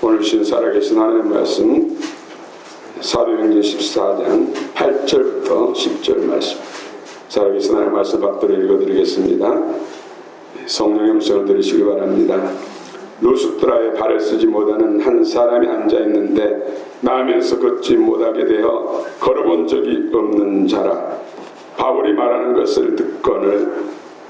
오늘 주신 살아계신 하나님의 말씀 사도행전 14장 8절부터 10절 말씀, 살아계신 하나님의 말씀 받들어 읽어드리겠습니다. 성령의 음성을 들으시기 바랍니다. 루스드라에 발을 쓰지 못하는 한 사람이 앉아있는데 나면서 걷지 못하게 되어 걸어본 적이 없는 자라. 바울이 말하는 것을 듣거늘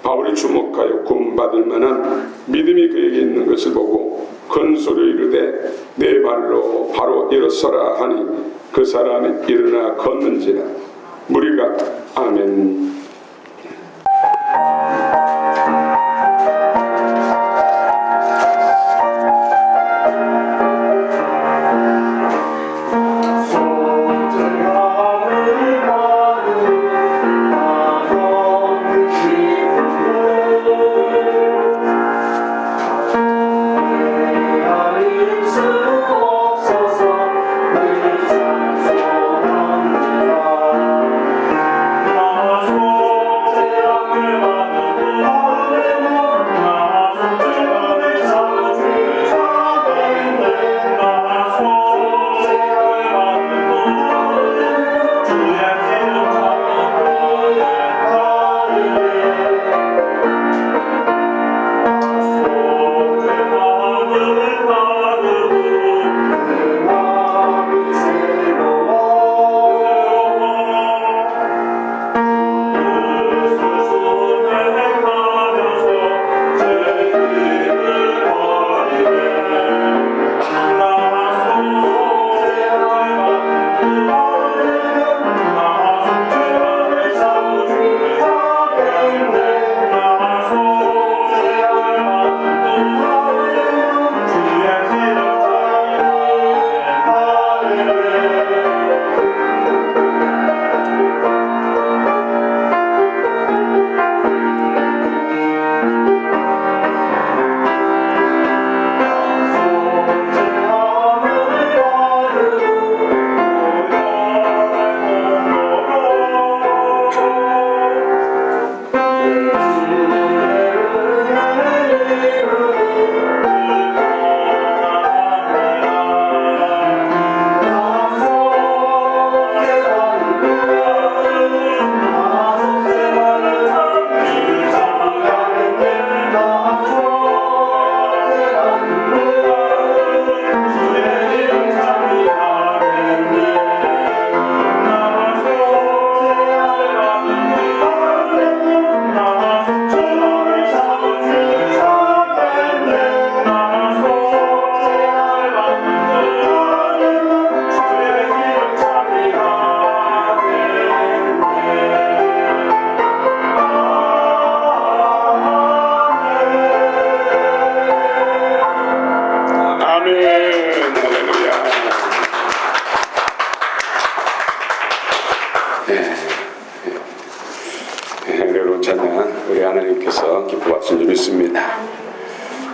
바울이 주목하여 구원받을 만한 믿음이 그에게 있는 것을 보고 큰 소리로 이르되 내 발로 바로 일어서라 하니 그 사람이 일어나 걷는지라. 무리가 아멘. 여러분 찬양 우리 하나님께서 기뻐하신 줄 믿습니다.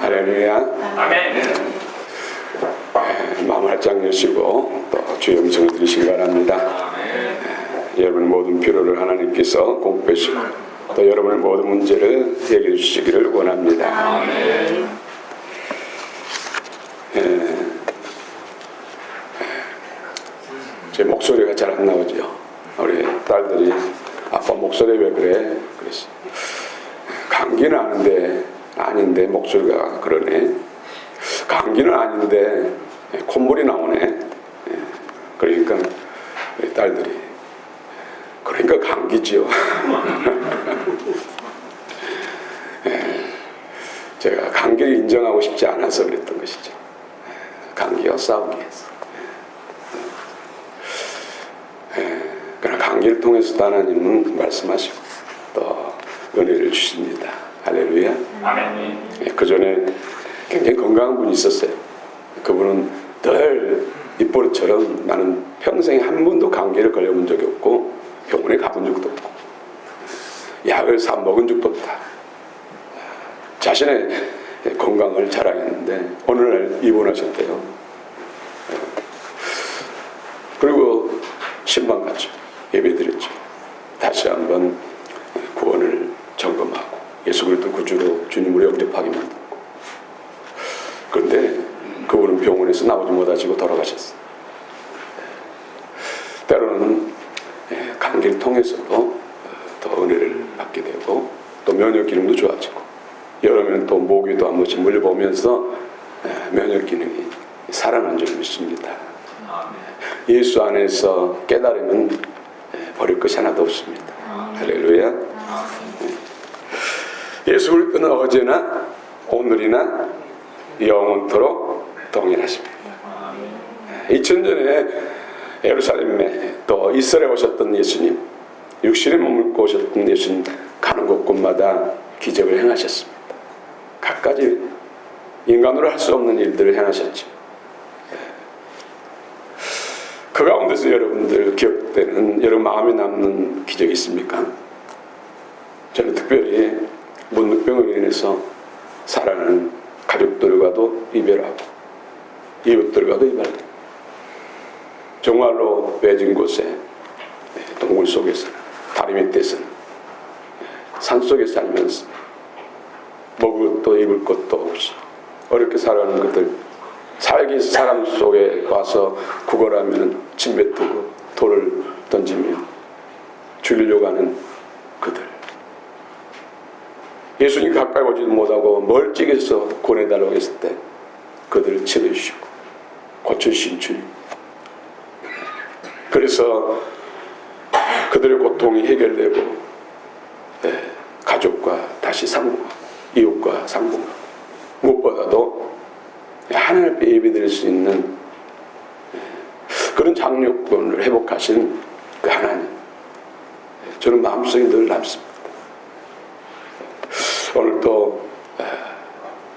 할렐루야. 아멘. 마음 활짝 여시고 또 주의 음성을 들으시기 바랍니다. 여러분의 모든 필요를 하나님께서 공급하시고 또 여러분의 모든 문제를 해결해 주시기를 원합니다. 제 목소리가 잘 안 나오죠. 우리 딸들이 아빠 목소리 왜 그래? 그랬어. 감기는 아닌데 목소리가 그러네. 감기는 아닌데 콧물이 나오네. 그러니까 우리 딸들이 그러니까 감기지요. 제가 감기를 인정하고 싶지 않아서 그랬던 것이죠. 감기와 싸우기 위해서. 그러나 감기를 통해서도 하나님은 말씀하시고 또 은혜를 주십니다. 할렐루야. 아멘. 그 전에 굉장히 건강한 분이 있었어요. 그분은 늘 입버릇처럼 나는 평생에 한 번도 감기를 걸려본 적이 없고 병원에 가본 적도 없고 약을 사 먹은 적도 없다. 자신의 건강을 자랑했는데 어느 날 입원하셨대요. 그리고 신방 갔죠. 예배드렸죠. 다시 한번 구원을 점검하고 예수 그리스도 구주로 주님을 영접하게 만들고. 그런데 그분은 병원에 병원에서 나오지 못하시고 돌아가셨어요. 때로는 감기를 통해서도 더 은혜를 받게 되고 또 면역 기능도 좋아지고 여름에는 또 모기도 한 번씩 물려보면서 면역 기능이 살아난 줄 믿습니다. 예수 안에서 깨달으면 버릴 것이 하나도 없습니다. 할렐루야. 예수 그리스도는 어제나 오늘이나 영원토록 동일하십니다. 2000년에 예루살렘에 또 이스라엘에 오셨던 예수님, 육신의 몸을 입고 오셨던 예수님, 가는 곳곳마다 기적을 행하셨습니다. 갖가지 인간으로 할 수 없는 일들을 행하셨죠. 그 가운데서 여러분들 기억되는, 여러분 마음에 남는 기적이 있습니까? 저는 특별히 문득병으로 인해서 사랑하는 가족들과도 이별하고 이웃들과도 이별하고 정말로 외진 곳에 동굴 속에서 다리 밑에서는 산속에 살면서 먹을 것도 입을 것도 없이 어렵게 살아가는 것들, 살기 사람 속에 와서 구걸하면 침 뱉고 돌을 던지며 죽이려고 하는 그들, 예수님 가까이 오지도 못하고 멀찍이서 권해달라고 했을 때 그들을 치료해주시고 고쳐주신 주님. 그래서 그들의 고통이 해결되고 가족과 다시 상봉하고 이웃과 상봉하고 무엇보다도 하나님 앞에 예배드릴 수 있는 그런 장육권을 회복하신 그 하나님, 저는 마음속에 늘 남습니다. 오늘도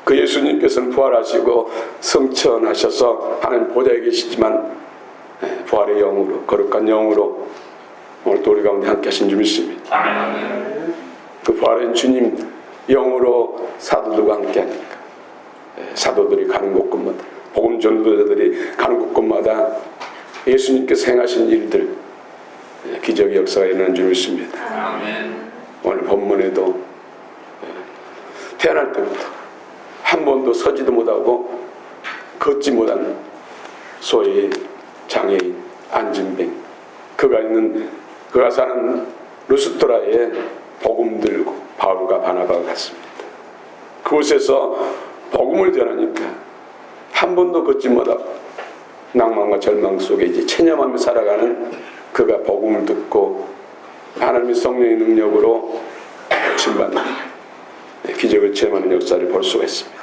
그 예수님께서는 부활하시고 성천하셔서 하나님 보좌에 계시지만 부활의 영으로, 거룩한 영으로 오늘도 우리 가운데 함께 하신 줄 믿습니다. 그 부활의 주님 영으로 사도들과 함께 하니까 사도들이 가는 곳곳마다, 복음 전도자들이 가는 곳곳마다 예수님께서 행하신 일들, 기적의 역사가 일어난 줄 믿습니다. 오늘 본문에도 태어날 때부터 한 번도 서지도 못하고 걷지 못하는 소위 장애인 안진뱅, 그가 사는 루스트라에 복음 들고 바울과 바나바가 갔습니다. 그곳에서 복음을 전하니까 한 번도 걷지 못하고 낭만과 절망 속에 이제 체념하며 살아가는 그가 복음을 듣고 하나님의 성령의 능력으로 고침받는 기적을 체험하는 역사를 볼 수가 있습니다.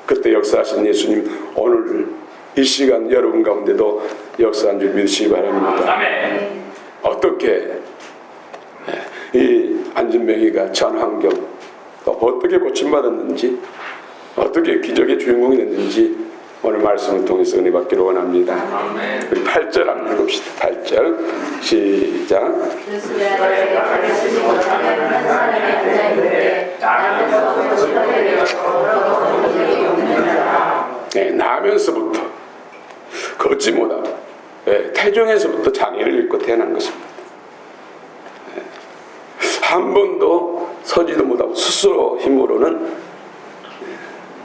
그때 역사하신 예수님, 오늘 이 시간 여러분 가운데도 역사한 줄 믿으시기 바랍니다. 어떻게 이 안진뱅이가 전 환경, 또 어떻게 고침받았는지, 어떻게 기적의 주인공이 됐는지 오늘 말씀을 통해서 은혜 받기를 원합니다. 우리 8절 한번 읽읍시다. 8절 시작. 네, 나면서부터 걷지 못하고 태중에서부터 장애를 입고 태어난 것입니다. 한 번도 서지도 못하고 스스로 힘으로는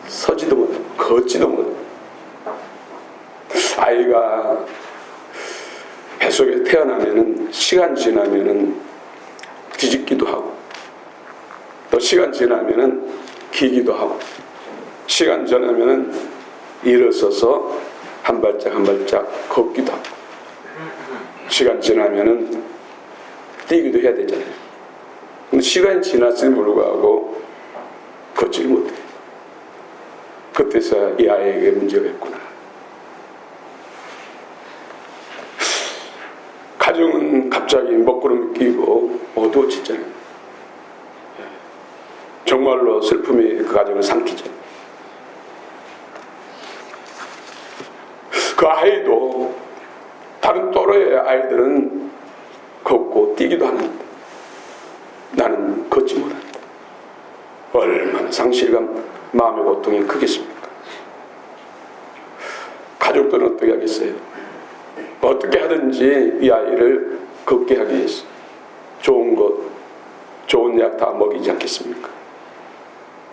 서지도 못하고 걷지도 못하고, 아이가 뱃속에 태어나면은 시간 지나면은 뒤집기도 하고, 또 시간 지나면은 기기도 하고, 시간 지나면은 일어서서 한 발짝 한 발짝 걷기도 하고, 시간 지나면은 뛰기도 해야 되잖아요. 근데 시간이 지났음에도 불구하고 걷지 못해. 그때서 이 아이에게 문제가 있구나. 가정은 갑자기 먹구름이 끼고 어두워지잖아요. 정말로 슬픔이 그 가정을 삼키죠. 그 아이도 다른 또래의 아이들은 걷고 뛰기도 하는데 나는 걷지 못한다. 얼마나 상실감, 마음의 고통이 크겠습니까? 가족들은 어떻게 하겠어요? 어떻게 하든지 이 아이를 걷게 하기 위해서 좋은 것, 좋은 약 다 먹이지 않겠습니까?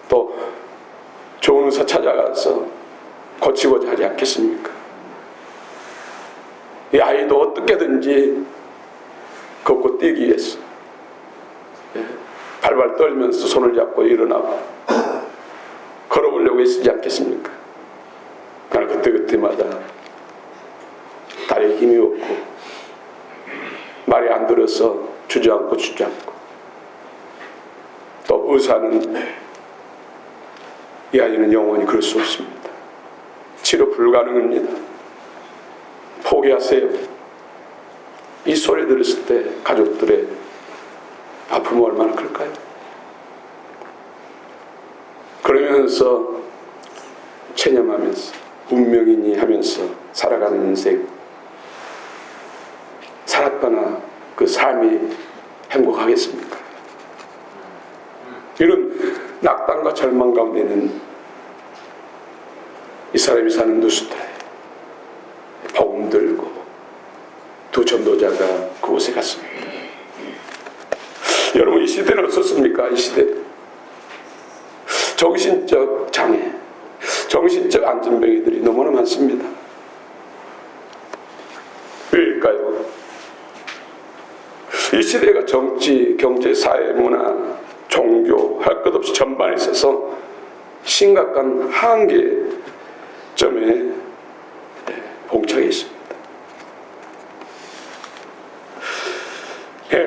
또 좋은 의사 찾아가서 고치고자 하지 않겠습니까? 이 아이도 어떻게든지 걷고 뛰기 위해서 발발 떨면서 손을 잡고 일어나고 걸어보려고 애쓰지 않겠습니까? 그러나 그때마다 다리에 힘이 없고 말이 안 들어서 주저앉고 또 의사는 이 아이는 영원히 그럴 수 없습니다. 치료 불가능합니다. 포기하세요. 이 소리 들었을 때 가족들의 아픔이 얼마나 클까요? 그러면서 체념하면서 운명이니 하면서 살아가는 인생, 살았거나 그 삶이 행복하겠습니까? 이런 낙담과 절망 가운데 있는 이 사람이 사는 누수들에 복음 들고 두 전도자가 그곳에 갔습니다. 여러분, 이 시대는 어떻습니까? 이 시대 정신적 장애, 정신적 안전병이들이 너무나 많습니다. 왜일까요? 이 시대가 정치, 경제, 사회, 문화, 종교 할 것 없이 전반에 있어서 심각한 한계점에 봉착해 있습니다.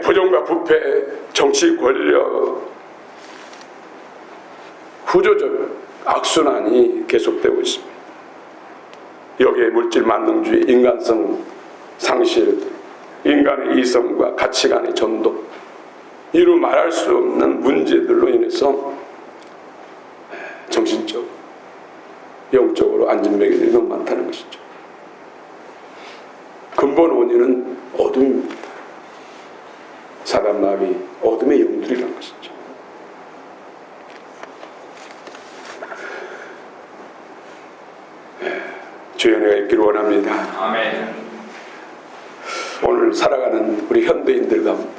부정과 부패, 정치 권력, 구조적 악순환이 계속되고 있습니다. 여기에 물질 만능주의, 인간성 상실, 인간의 이성과 가치관의 전도, 이루 말할 수 없는 문제들로 인해서 정신적, 영적으로 안전병들이 너무 많다는 것이죠. 근본 원인은 어둠입니다. 사단 마귀, 어둠의 영들이라는 것이죠. 주의 은혜가 있기를 원합니다. 아멘. 오늘 살아가는 우리 현대인들 가운데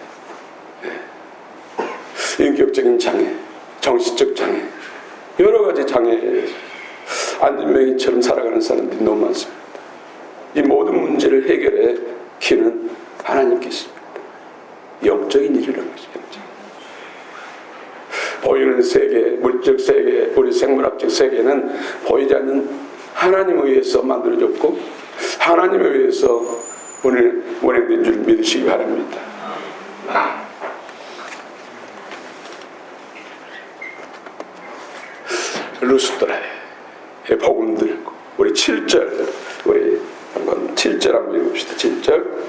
인격적인 장애, 정신적 장애, 여러 가지 장애, 안진뱅이처럼 살아가는 사람들이 너무 많습니다. 이 모든 문제를 해결해 키는 하나님께십니다. 영적인 일이라는 것이죠. 보이는 세계, 물적 세계, 우리 생물학적 세계는 보이지 않는 하나님에 의해서 만들어졌고 하나님에 의해서 운행된 줄 믿으시기 바랍니다. 루스드라의 복음 들고 우리 7절, 우리 한번 7절 한번 읽읍시다.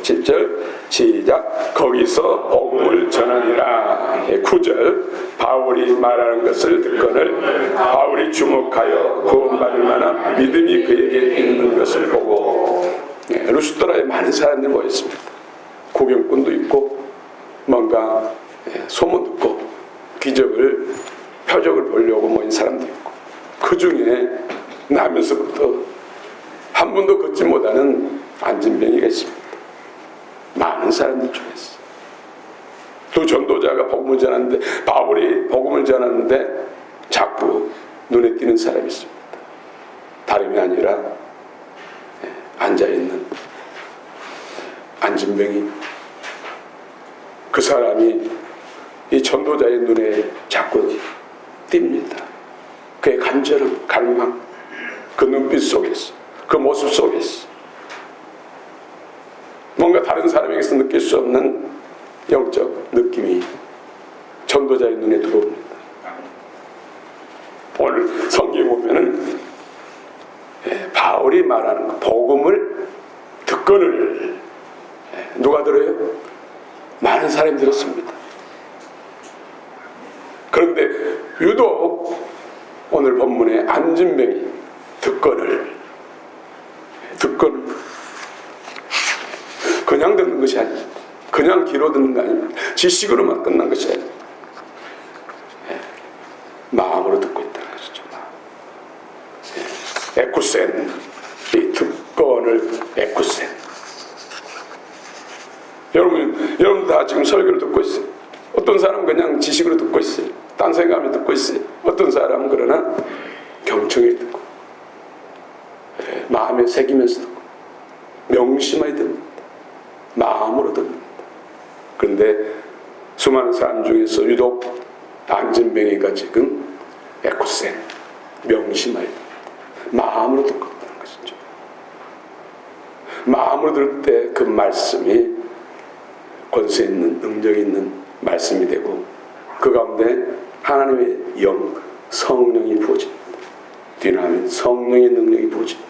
7절 시작. 거기서 복음을 전하니라. 9절 바울이 말하는 것을 듣거늘 바울이 주목하여 구원받을 만한 믿음이 그에게 있는 것을 보고, 루스드라에 많은 사람들이 모였습니다. 구경꾼도 있고 뭔가 소문 듣고 기적을, 표적을 보려고 모인 사람도 있고, 그 중에 나면서부터 한 번도 걷지 못하는 안진뱅이가 있습니다. 많은 사람들 중에서 두 전도자가 복음을 전하는데, 바울이 복음을 전하는데 자꾸 눈에 띄는 사람이 있습니다. 다름이 아니라 앉아있는 안진뱅이, 그 사람이 이 전도자의 눈에 자꾸 띕니다. 그의 간절한 갈망, 그 눈빛 속에서, 그 모습 속에서 뭔가 다른 사람에게서 느낄 수 없는 영적 느낌이 전도자의 눈에 들어옵니다. 오늘 성경에 보면은 바울이 말하는 복음을 듣거늘 누가 들어요? 많은 사람이 들었습니다. 그런데 유독 오늘 본문에 안진뱅이 듣거늘 그냥 듣는 것이 아닙니다. 그냥 귀로 듣는 거 아닙니다. 지식으로만 끝난 것이 아닙니다. 마음으로 듣고 있다는 것이죠. 에쿠센, 이 듣건을 에쿠센. 여러분 다 지금 설교를 듣고 있어요. 어떤 사람은 그냥 지식으로 듣고 있어요. 딴 생각하며 듣고 있어요. 어떤 사람은 그러나 경청에 듣고, 마음에 새기면서 듣고 명심하게 듣는다. 마음으로 듣는다. 그런데 수많은 사람 중에서 유독 안진뱅이가 지금 에쿠센, 명심하게 듣는다. 마음으로 듣고 있다는 것이죠. 마음으로 들을 때 그 말씀이 권세 있는, 능력 있는 말씀이 되고 그 가운데 하나님의 영, 성령이 부어집니다. 디나민, 성령의 능력이 부어집니다.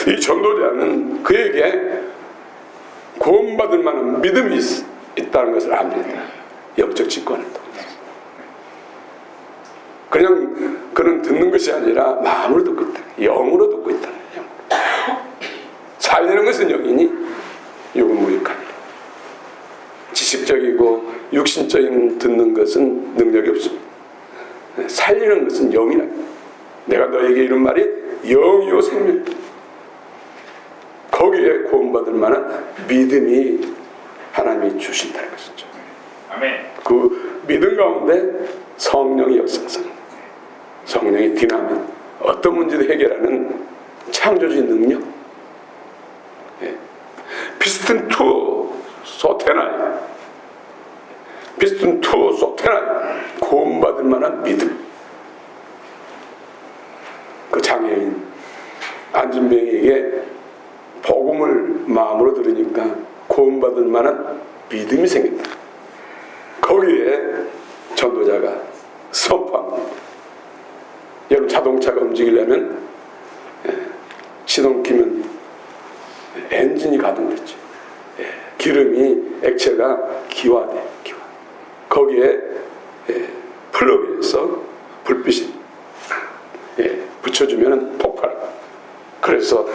이 전도자는 그에게 구원받을 만한 믿음이 있다는 것을 압니다. 영적 직관을 통해서. 그냥 그는 듣는 것이 아니라 마음으로 듣고 있다. 영으로 듣고 있다는 영. 살리는 것은 영이니 육은 무익하니라. 지식적이고 육신적인 듣는 것은 능력이 없습니다. 살리는 것은 영이라. 내가 너에게 이런 말이 영이요 생명. 거기에 구원받을 만한 믿음이 하나님이 주신다는 것이죠. 아멘. 그 믿음 가운데 성령이 역사하는, 성령이 디나민, 어떤 문제도 해결하는 창조적인 능력. 피스튼 투 소테나이, 피스튼 투 소테나이, 구원받을 만한 믿음. 그 장애인 안진뱅이에게 복음을 마음으로 들으니까 구원받을 만한 믿음이 생긴다. 거기에 전도자가 선포합니다. 여러분 자동차가 움직이려면 시동 키면 엔진이 가동됐죠. 기름이 액체가 기화돼. 기화. 거기에 플러그에서 불빛이 붙여주면 폭발. 그래서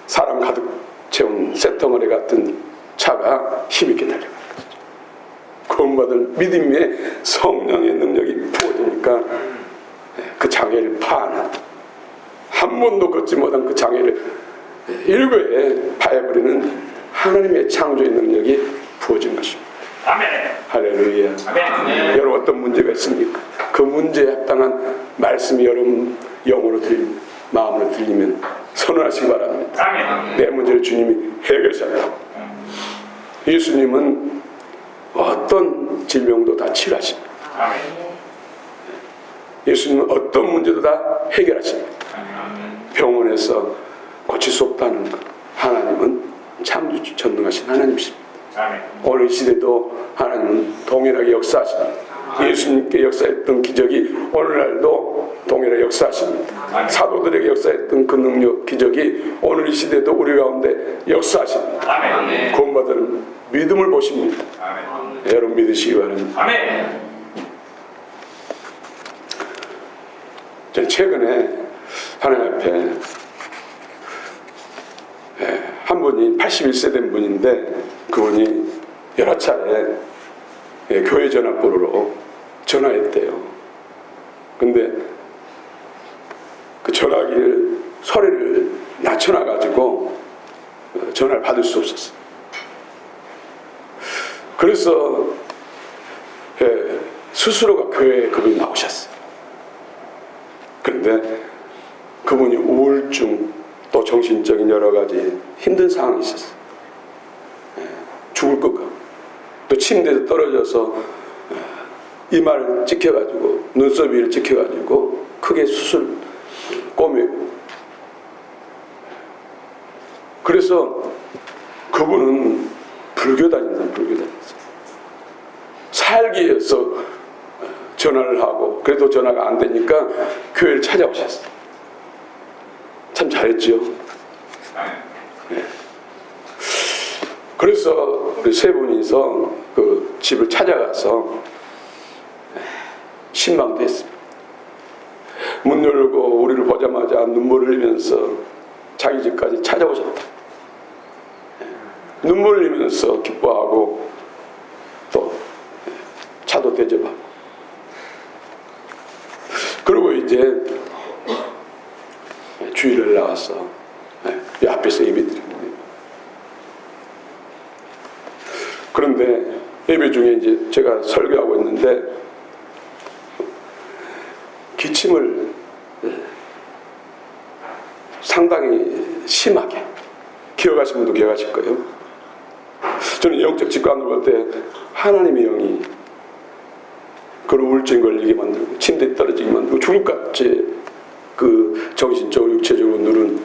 사람 가득 채운 쇳덩어리 같은 차가 힘있게 달려가는 거죠. 구원받을 믿음의 성령의 능력이 부어지니까 그 장애를 파하는, 한 번도 걷지 못한 그 장애를 일거에 파해버리는 하나님의 창조의 능력이 부어진 것입니다. 아멘. 할렐루야. 아멘. 여러분 어떤 문제가 있습니까? 그 문제에 합당한 말씀이 여러분 영으로 들리면, 마음으로 들리면 선언하시기 바랍니다. 아멘. 내 문제를 주님이 해결하셨다고. 예수님은 어떤 질병도 다 치료하십니다. 아멘. 예수님은 어떤 문제도 다 해결하십니다. 병원에서 고칠 수 없다는 것, 하나님은 참 전능하신 하나님이십니다. 아멘. 오늘 시대도 하나님은 동일하게 역사하십니다. 예수님께 역사했던 기적이 오늘날도 동일하게 역사하십니다. 사도들에게 역사했던 그 능력, 기적이 오늘 이 시대도 우리 가운데 역사하십니다. 아멘. 구원받은 믿음을 보십니다. 아멘. 여러분 믿으시기 바랍니다. 아멘. 저는 최근에 하나님 앞에 한 분이 81세 된 분인데 그분이 여러 차례 교회 전화번호로 전화했대요. 근데 그 전화기를 소리를 낮춰놔가지고 전화를 받을 수 없었어요. 그래서 스스로가 교회에 그분이 나오셨어요. 그런데 그분이 우울증 또 정신적인 여러 가지 힘든 상황이 있었어요. 죽을 것 같고 또 침대에서 떨어져서 이마를 찍혀가지고 눈썹 위를 찍혀가지고 크게 수술 꼬매고, 그래서 그분은 불교 다니는 불교 다녔어요. 살기 위해서 전화를 하고 그래도 전화가 안 되니까 교회를 찾아오셨어요. 참 잘했죠. 네. 그래서 우리 세 분이서 그 집을 찾아가서 신방도 했습니다. 문 열고 우리를 보자마자 눈물을 흘리면서 자기 집까지 찾아오셨다. 눈물을 흘리면서 기뻐하고 또 차도 대접하고, 그리고 이제 주일을 나와서 이 앞에서 예배드립니다. 그런데 예배 중에 이제 제가 설교하고 있는데 기침을 상당히 심하게 기억하신 분도 기억하실 거예요. 저는 영적 직관으로 볼 때 하나님의 영이 그런 우울증 걸리게 만들고 침대에 떨어지게 만들고 죽을 것 같이 그 정신적으로 육체적으로 누른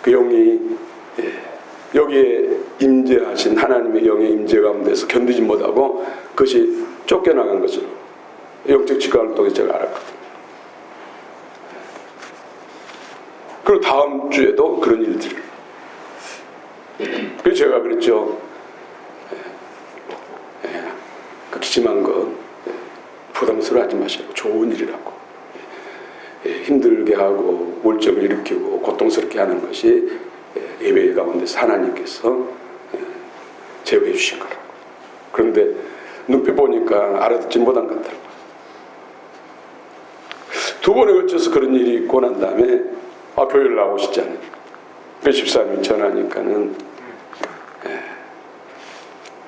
그 영이 여기에 임재하신 하나님의 영의 임재 가운데서 견디지 못하고 그것이 쫓겨나간 것으로 영적 직관을 통해서 제가 알았거든요. 그리고 다음 주에도 그런 일들을. 그래서 제가 그랬죠. 그 기침한 거 부담스러워하지 마시고 좋은 일이라고. 힘들게 하고 우울증을 일으키고 고통스럽게 하는 것이 예배 가운데서 하나님께서 제어해 주신 거라고. 그런데 눈빛 보니까 알아듣지 못한 것 같더라고요. 두 번에 걸쳐서 그런 일이 있고 난 다음에 교회를 나오고 싶지 않아요. 그 집사님이 전하니까는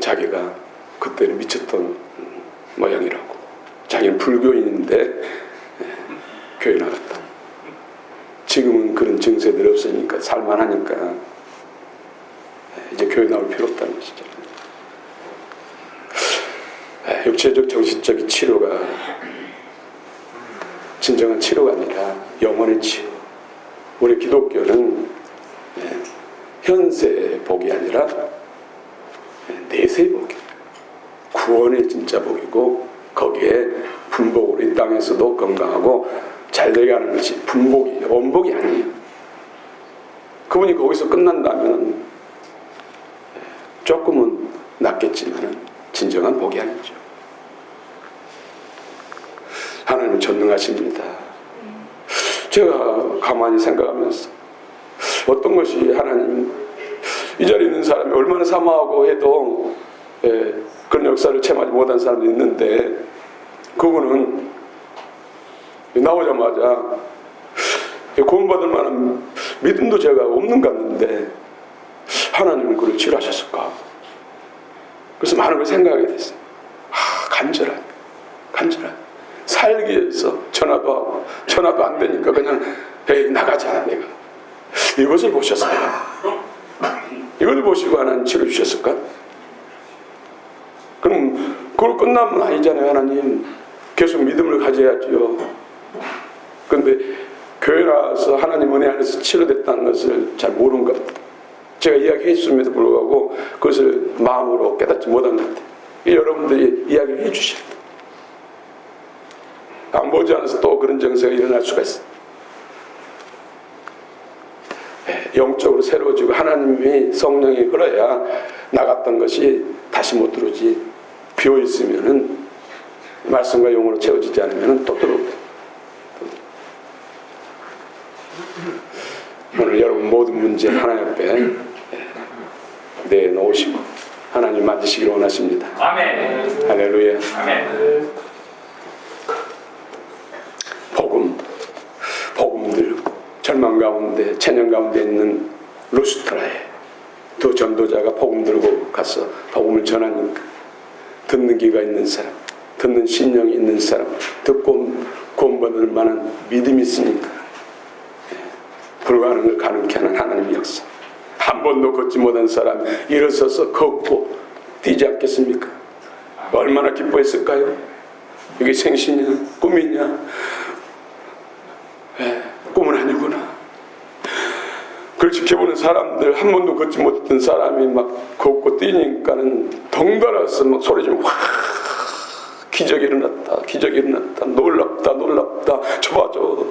자기가 그때는 미쳤던 모양이라고. 자기는 불교인인데 교회 나갔다. 지금은 그런 증세들이 없으니까 살만하니까 이제 교회 나올 필요 없다는 것이죠. 육체적 정신적인 치료가 진정한 치료가 아니라 영혼의 치유. 우리 기독교는 현세의 복이 아니라 내세의 복이에요. 구원의 진짜 복이고 거기에 분복으로 이 땅에서도 건강하고 잘되게 하는 것이 분복이에요. 원복이 아니에요. 그분이 거기서 끝난다면 조금은 낫겠지만 진정한 복이 아니죠. 하나님은 전능하십니다. 제가 가만히 생각하면서 어떤 것이 하나님 이 자리에 있는 사람이 얼마나 사모하고 해도 그런 역사를 체험하지 못한 사람도 있는데 그분은 나오자마자 구원받을 만한 믿음도 제가 없는 것 같는데 하나님은 그를 치료하셨을까? 그래서 많은 걸 생각하게 됐어요. 간절한 살기 위해서 전화도 하고 전화도 안 되니까 그냥 나가자 내가. 이것을 보셨을까? 이걸 보시고 하나님 치료 주셨을까? 그럼 그걸 끝나면 아니잖아요. 하나님 계속 믿음을 가져야지요. 그런데 교회 나와서 하나님 은혜 안에서 치료됐다는 것을 잘 모르는 것 같아요. 제가 이야기했음에도 불구하고 그것을 마음으로 깨닫지 못한 것 같아요. 여러분들이 이야기를 해주셔야 돼요. 안 보지 않아서 또 그런 증세가 일어날 수가 있어요. 영적으로 새로워지고 하나님이 성령이 흘러야 나갔던 것이 다시 못 들어오지. 비어있으면은 말씀과 영으로 채워지지 않으면 또 들어오고. 오늘 여러분 모든 문제 하나님 앞에 내놓으시고 하나님 만지시기를 원하십니다. 아멘. 할렐루야. 아멘. 복음들 절망 가운데 체념 가운데 있는 루스트라에 두 전도자가 복음 들고 가서 복음을 전하니까 듣는 귀가 있는 사람, 듣는 신령이 있는 사람, 듣고 구원받을 만한 믿음이 있으니까 불가능을 가능케 하는 하나님의 역사. 한 번도 걷지 못한 사람이 일어서서 걷고 뛰지 않겠습니까? 얼마나 기뻐했을까요? 이게 생시냐 꿈이냐? 꿈은 아니구나. 그걸 지켜보는 사람들, 한 번도 걷지 못했던 사람이 막 걷고 뛰니까는 덩달아서 막 소리 지르고 와, 기적이 일어났다, 놀랍다, 저봐줘.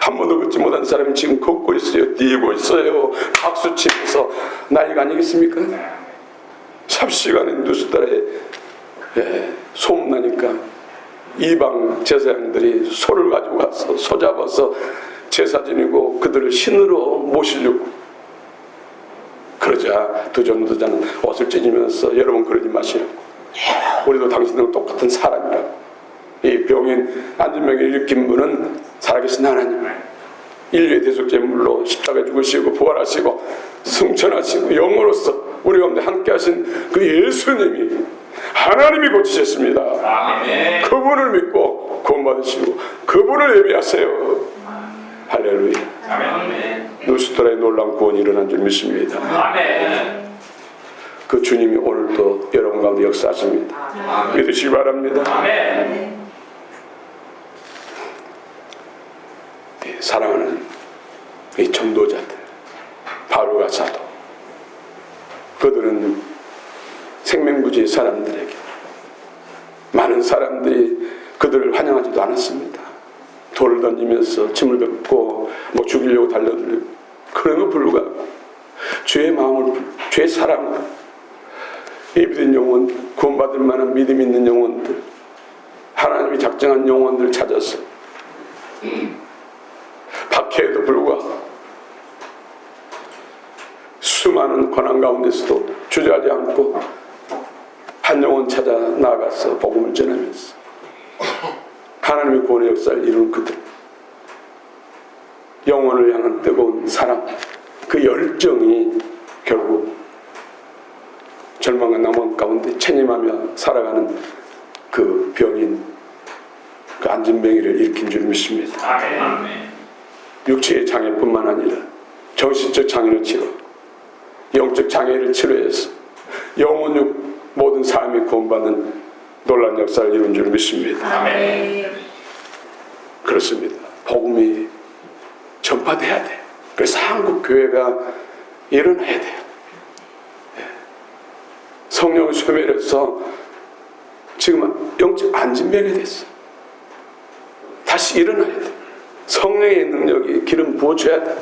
한 번도 걷지 못한 사람이 지금 걷고 있어요, 뛰고 있어요, 박수 치면서 난리가 아니겠습니까? 삽시간에 뉴스달에 소문나니까 이방 제사장들이 소를 가지고 가서 소 잡아서 제사 지내고 그들을 신으로 모시려고. 그러자 두 전도자는 옷을 찢으면서 여러분 그러지 마시라고. 우리도 당신들과 똑같은 사람이라고. 이 병인 안진병을 일으킨 분은 살아계신 하나님, 인류의 대속제물로 십자가에 죽으시고 부활하시고 승천하시고 영으로서 우리 가운데 함께 하신 그 예수님이 하나님이 고치셨습니다. 아멘. 그분을 믿고 구원받으시고 그분을 예배하세요. 할렐루야. 아멘. 누스트라의 놀라운 구원이 일어난 줄 믿습니다. 아멘. 그 주님이 오늘도 여러분 가운데 역사하십니다. 믿으시기 바랍니다. 아멘. 사랑하는 이 전도자들, 바울과 사도, 그들은 생명구주의 사람들에게 많은 사람들이 그들을 환영하지도 않았습니다. 돌을 던지면서 침을 뱉고 죽이려고 달려들고, 그럼에도 불구하고 주의 마음을, 주의 사랑을, 예비된 영혼, 구원받을 만한 믿음 있는 영혼들, 하나님이 작정한 영혼들을 찾아서 박해에도 불구하고 수많은 고난 가운데서도 주저하지 않고 한 영혼 찾아 나아가서 복음을 전하면서 하나님의 구원의 역사를 이루는 그들, 영혼을 향한 뜨거운 사랑, 그 열정이 결국 절망과 낙망 가운데 체념하며 살아가는 그 병인, 그 안진뱅이를 일으킨 줄 믿습니다. 아멘. 육체의 장애뿐만 아니라 정신적 장애를 치료, 영적 장애를 치료해서 영혼육 모든 삶이 구원받는 놀라운 역사를 이룬 줄 믿습니다. 아멘. 그렇습니다. 복음이 전파돼야 돼요. 그래서 한국 교회가 일어나야 돼요. 성령을 소멸해서 지금 영적 안진병이 됐어. 다시 일어나야 돼. 성령의 능력이 기름 부어줘야 돼.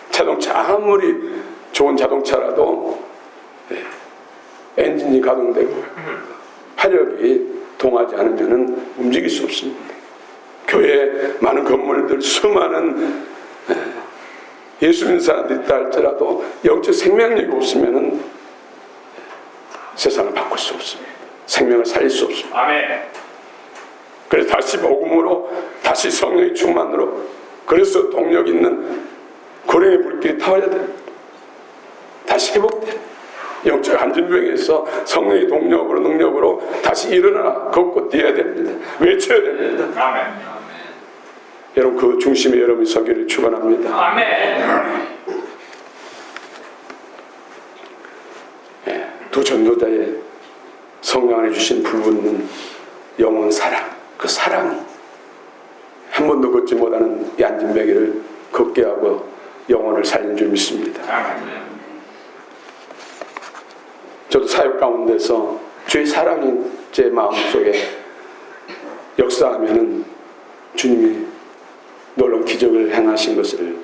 자동차 아무리 좋은 자동차라도 엔진이 가동되고 화력이 동하지 않으면 움직일 수 없습니다. 교회에 많은 건물들, 수많은 예수 믿는 사람들이 있다 할지라도 영적 생명력이 없으면 세상을 바꿀 수 없습니다. 생명을 살릴 수 없습니다. 아멘. 그래서 다시 복음으로, 다시 성령의 충만으로, 그래서 동력 있는 고령의 불길이 타와야 됩니다. 다시 회복돼. 영적 안진병에서 성령의 동력으로, 능력으로 다시 일어나 걷고 뛰어야 됩니다. 외쳐야 됩니다. 아멘. 여러분, 그 중심에 여러분이 서기를 축원합니다. 아멘. 두 전도자의 성령 안에 주신 불붙는 영혼 사랑, 그 사랑이 한 번도 걷지 못하는 이 안진뱅이를 걷게 하고 영혼을 살린 줄 믿습니다. 아멘. 저도 사역 가운데서 주의 사랑이 제 마음속에 역사하면은 주님이 놀라운 기적을 행하신 것을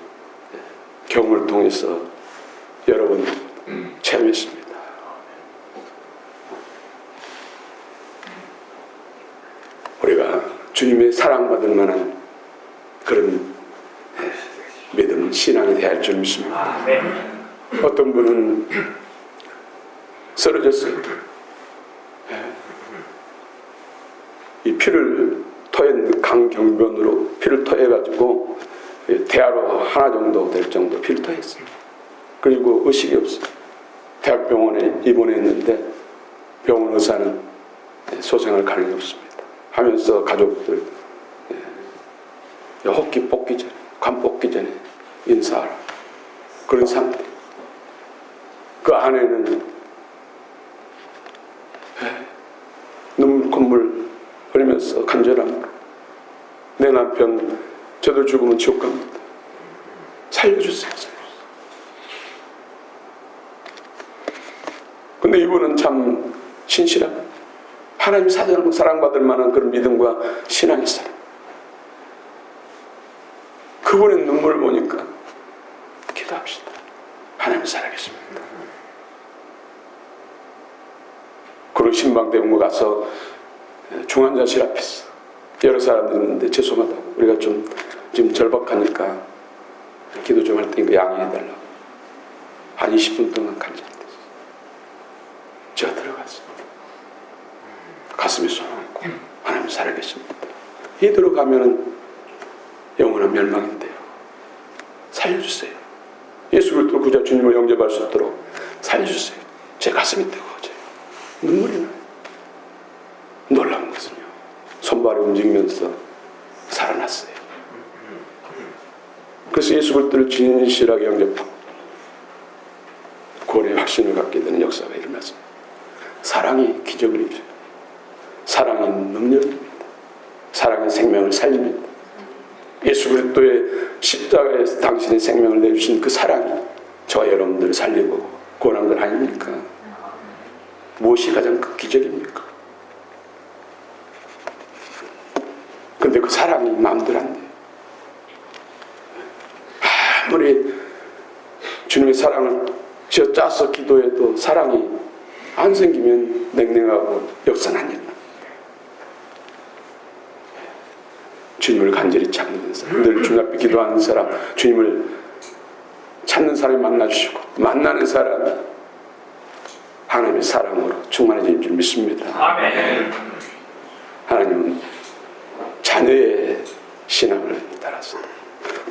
경험을 통해서 여러 번 체험했습니다. 우리가 주님의 사랑받을 만한 그런 믿음, 신앙이 되어야 할 줄 믿습니다. 아멘. 어떤 분은 쓰러졌어요. 이 피를 토해, 강경변으로 피를 토해가지고 대하로 하나 정도 될 정도 피를 토했어요. 그리고 의식이 없어요. 대학병원에 입원했는데 병원 의사는 소생할 가능이 없습니다 하면서 가족들 호흡기 뽑기 전에, 관 뽑기 전에 인사하라, 그런 상태. 그 안에는 눈물 콧물 흘리면서 간절함으로, 내 남편 저도 죽으면 지옥 갑니다, 살려주세요. 근데 이분은 참 신실한, 하나님 사랑받을 만한 그런 믿음과 신앙이 있어요. 그분의 눈물을 보니까 기도합시다. 하나님 살아계십니다. 그리고 신방대병원 가서 중환자실 앞에서 여러 사람들이 있는데 죄송하다고, 우리가 좀 지금 절박하니까 기도 좀 할 테니까 양해해달라고 한 20분 동안 간절했어요. 제가 들어갔습니다. 가슴에 손 얹고 하나님 살아계십니다. 이 들어가면은 영원한 멸망인데요, 살려주세요. 예수 그리스도 구자 주님을 영접할 수 있도록 살려주세요. 제 가슴이 뜨거워져요. 눈물이 나요. 놀라운 것은요, 손발이 움직이면서 살아났어요. 그래서 예수 그리스도를 진실하게 영접하고 구원의 확신을 갖게 되는 역사가 일어났습니다. 사랑이 기적을 이루어요. 사랑이 능력입니다. 사랑이 생명을 살립니다. 예수 그리스도의 십자가에서 당신의 생명을 내주신 그 사랑이 저와 여러분들을 살리고 구원한 것 아닙니까? 무엇이 가장 큰 기적입니까? 근데 그 사랑이 마음대로 안 돼요. 아무리 주님의 사랑을 쥐어짜서 기도해도 사랑이 안 생기면 냉랭하고 역사는 안 일어나. 주님을 간절히 찾는 사람, 늘 주님 앞에 기도하는 사람, 주님을 찾는 사람이 만나주시고 만나는 사람이 하나님의 사랑으로 충만해질 줄 믿습니다. 아멘. 하나님은 자녀의 신앙을 따라서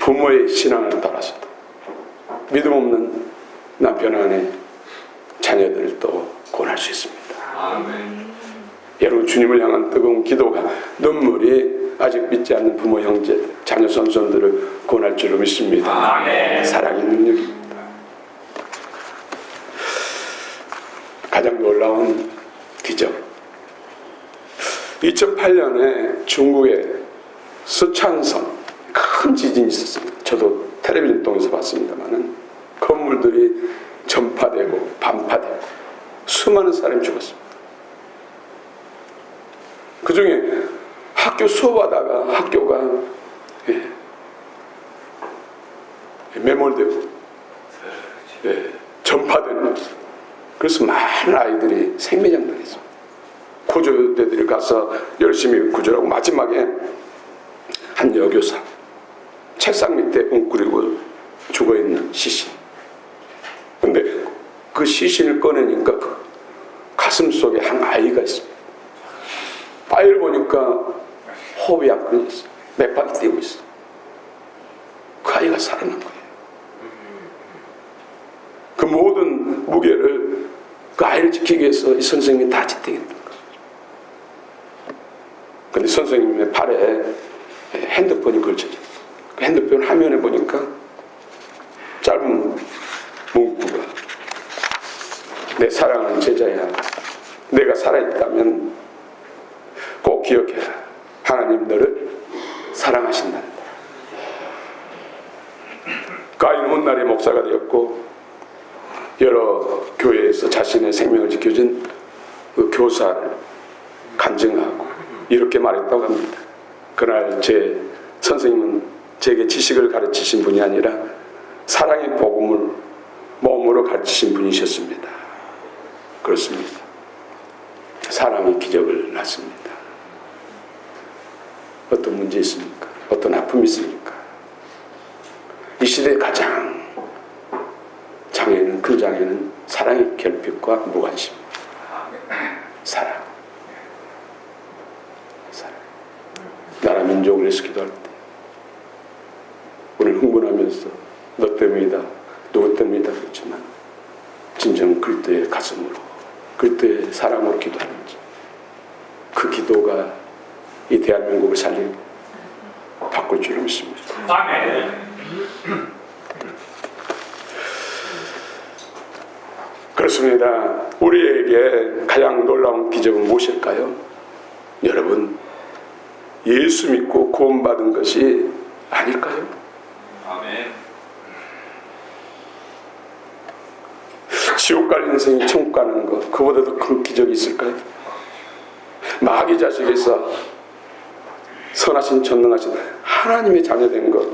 부모의 신앙을 따라서도 믿음 없는 남편 안에 자녀들을 또 구원할 수 있습니다. 아멘. 여러분 주님을 향한 뜨거운 기도가 눈물이 아직 믿지 않는 부모 형제들 자녀 선손들을 구원할 줄로 믿습니다. 아멘. 사랑의 능력입니다. 가장 놀라운 기적 2008년에 중국의 스촨성 큰 지진이 있었습니다. 저도 텔레비전 통해서 봤습니다만 건물들이 전파되고 반파되고 수많은 사람이 죽었습니다. 그 중에 학교 수업하다가 학교가 매몰되고 전파되는 그래서 많은 아이들이 생매장당했습니다. 구조대들이 가서 열심히 구조하고 마지막에 한 여교사 책상 밑에 웅크리고 죽어있는 시신. 근데 그 시신을 꺼내니까 그 가슴 속에 한 아이가 있습니다. 아이를 보니까 호흡이 안 끊어졌어요. 맥박이 뛰고 있어요. 그 아이가 살아난 거예요. 그 모든 무게를 그 아이를 지키기 위해서 이 선생님이 다 지탱했던 거예요. 근데 선생님의 발에 핸드폰이 걸쳐져. 그 핸드폰 화면에 보니까 짧은 문구가 내 사랑하는 제자야. 내가 살아있다면 꼭 기억해라. 하나님 너를 사랑하신단다. 그 아이는 훗날에 목사가 되었고 여러 교회에서 자신의 생명을 지켜준 그 교사를 간증하고 이렇게 말했다고 합니다. 그날 제 선생님은 제게 지식을 가르치신 분이 아니라 사랑의 복음을 몸으로 가르치신 분이셨습니다. 그렇습니다. 사랑이 기적을 낳습니다. 어떤 문제 있습니까? 어떤 아픔이 있습니까? 이 시대의 가장 장애는 큰 장애는 사랑의 결핍과 무관심. 사랑. 나라 민족을 위해서 기도할 때 우리는 흥분하면서 너 때문이다 누구 때문이다 그렇지만 진정 그리스도의 가슴으로 그리스도의 사랑으로 기도하는지 그 기도가 이 대한민국을 살리고 바꿀 줄로 믿습니다. 아멘. 그렇습니다. 우리에게 가장 놀라운 기적은 무엇일까요? 여러분 예수 믿고 구원받은 것이 아닐까요? 아멘. 지옥 갈 인생이 천국 가는 것 그보다 더 큰 기적이 있을까요? 마귀 자식에서 선하신 전능하신 하나님의 자녀된 것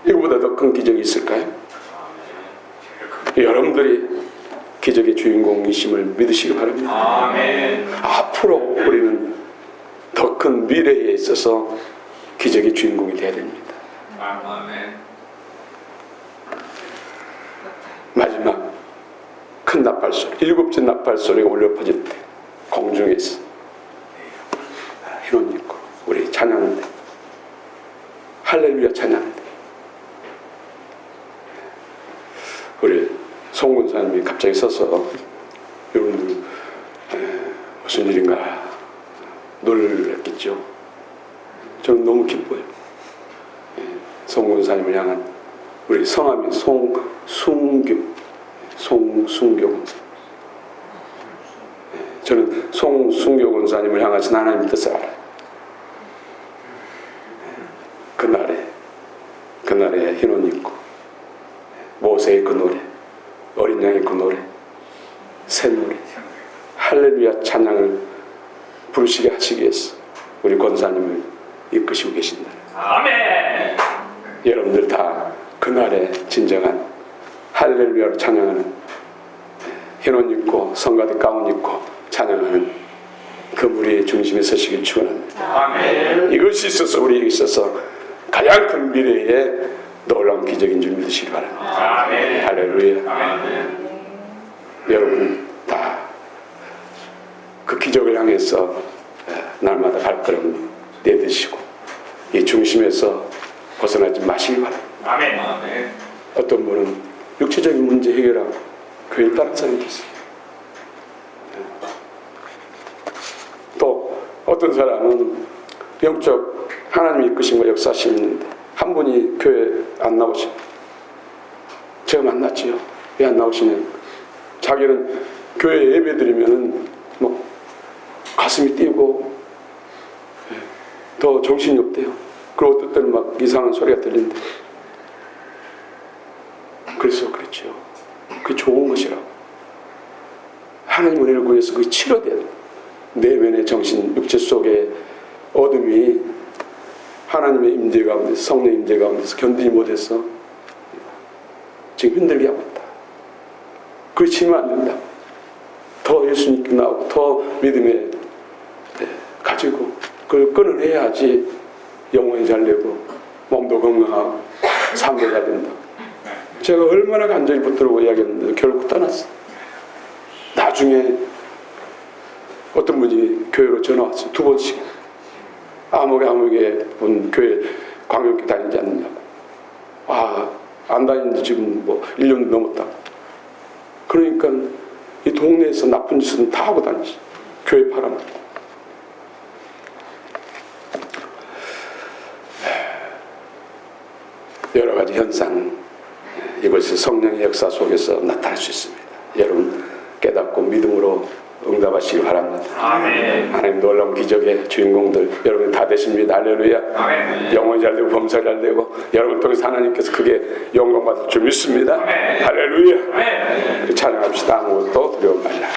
이거보다 더 큰 기적이 있을까요? 여러분들이 기적의 주인공이심을 믿으시기 바랍니다. 아멘. 앞으로 우리는 더 큰 미래에 있어서 기적의 주인공이 되어야 됩니다. 아멘. 마지막 큰 나팔소리, 7째 나팔소리가 울려 퍼질 때 공중에서 흰옷 입고 우리 찬양할 때 할렐루야 찬양할 때 우리 송군사님이 갑자기 서서 여러분들 무슨 일인가 놀랐겠죠. 저는 너무 기뻐요. 송군사님을 향한 우리 성함이 송순교 권사. 저는 송순교 권사님을 향하신 하나님의 뜻을 알아요. 그날에 흰 옷 입고 모세의 그 노래, 어린 양의 그 노래, 새 노래, 할렐루야 찬양을 부르시게 하시기 위해서 우리 권사님을 이끄시고 계신다. 아멘. 여러분들 다 그날에 진정한 할렐루야로 찬양하는, 흰 옷 입고 성가대 가운 입고 찬양하는 그 무리의 중심에 서시길 축원합니다. 아멘. 이것이 있어서 우리에게 있어서 가장 큰 미래의 놀라운 기적인 줄 믿으시기 바랍니다. 아멘. 할렐루야. 아멘. 여러분 다 그 기적을 향해서 날마다 발걸음 내드시고 이 중심에서 벗어나지 마시기 바랍니다. 아멘. 아멘. 어떤 분은 육체적인 문제 해결하고 교회를 따른 사람이 있어요. 또 어떤 사람은 영적 하나님의 이끄심과 역사심이 있는데 한 분이 교회 안 나오셔. 제가 만났지요. 왜 안 나오시냐? 자기는 교회 예배 드리면은 뭐 가슴이 뛰고 더 정신이 없대요. 그리고 어떨 때는 막 이상한 소리가 들린대. 그래서 그랬죠. 그게 좋은 것이라고. 하나님 은혜를 구해서 그게 치료돼야 돼. 내면의 정신, 육체 속의 어둠이 하나님의 임재 가운데서, 성령의 임재 가운데서 견디지 못해서 지금 힘들게 하고 있다. 그렇게 치면 안 된다. 더 예수님께 나오고 더 믿음에 가지고 그걸 끊어내야지 영혼이 잘 되고 몸도 건강하고 삶도 잘 된다. 제가 얼마나 간절히 붙들고 이야기했는데 결국 떠났어. 나중에 어떤 분이 교회로 전화 왔어요. 2번씩. 아무개 분 교회 광역교 다니지 않느냐고. 안 다니는데 지금 뭐 1년도 넘었다. 그러니까 이 동네에서 나쁜 짓은 다 하고 다니지. 교회 팔아먹고. 여러 가지 현상, 이것이 성령의 역사 속에서 나타날 수 있습니다. 여러분 깨닫고 믿음으로 응답하시기 바랍니다. 아멘. 하나님 놀라운 기적의 주인공들 여러분 다 되십니다. 할렐루야. 아멘. 영혼이 잘 되고 범사 잘 되고 여러분 통해서 하나님께서 크게 영광 받을 줄 믿습니다. 아멘. 할렐루야. 아멘. 찬양합시다. 아무것도 두려움 말라.